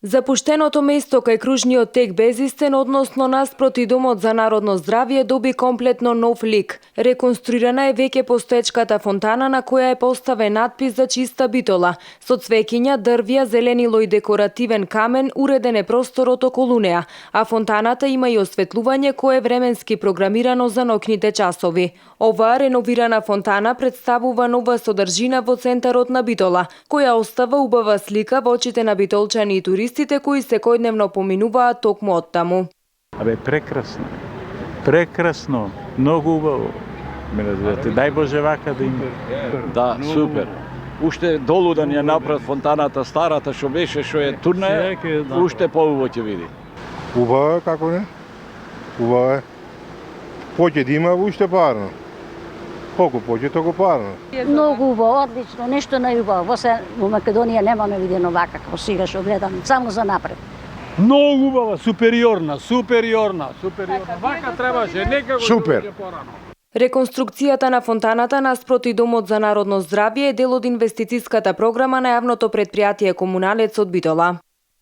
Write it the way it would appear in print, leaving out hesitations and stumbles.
Запуштеното место кај кружниот тек Безистен, односно наспроти Домот за народно здравје, доби комплетно нов лик. Реконструирана е веќе постоечката фонтана на која е поставен натпис за чиста битола. Со цвеќиња, дрвја, зеленило и декоративен камен уреден е просторот околу неа, а фонтаната има и осветлување кое е временски програмирано за ноќните часови. Оваа реновирана фонтана представува нова содржина во центарот на Битола, која остава убава слика во очите на битолчани и туристите кои секојдневно поминуваат токму оттаму. Абе, прекрасно. Прекрасно. Многу убаво. Ме разбирате, дај Боже вака да има. Да, супер. Уште долу да ни ја направат фонтаната старата што беше, што е турне, уште поубаво ќе види. Убаво е, како не? Убаво е. Поќе да има уште парно. Колку поќе, толку парно. Многу убаво, одлично, нешто најубаво. Во Македонија немаме видено вака како сега што гледам, само за напред. Многу убава, супериорна. Вака требаше, некако Супер. порано. Реконструкцијата на фонтаната наспроти Домот за народно здравје е дел од инвестицијската програма на јавното претпријатие Комуналец од Битола.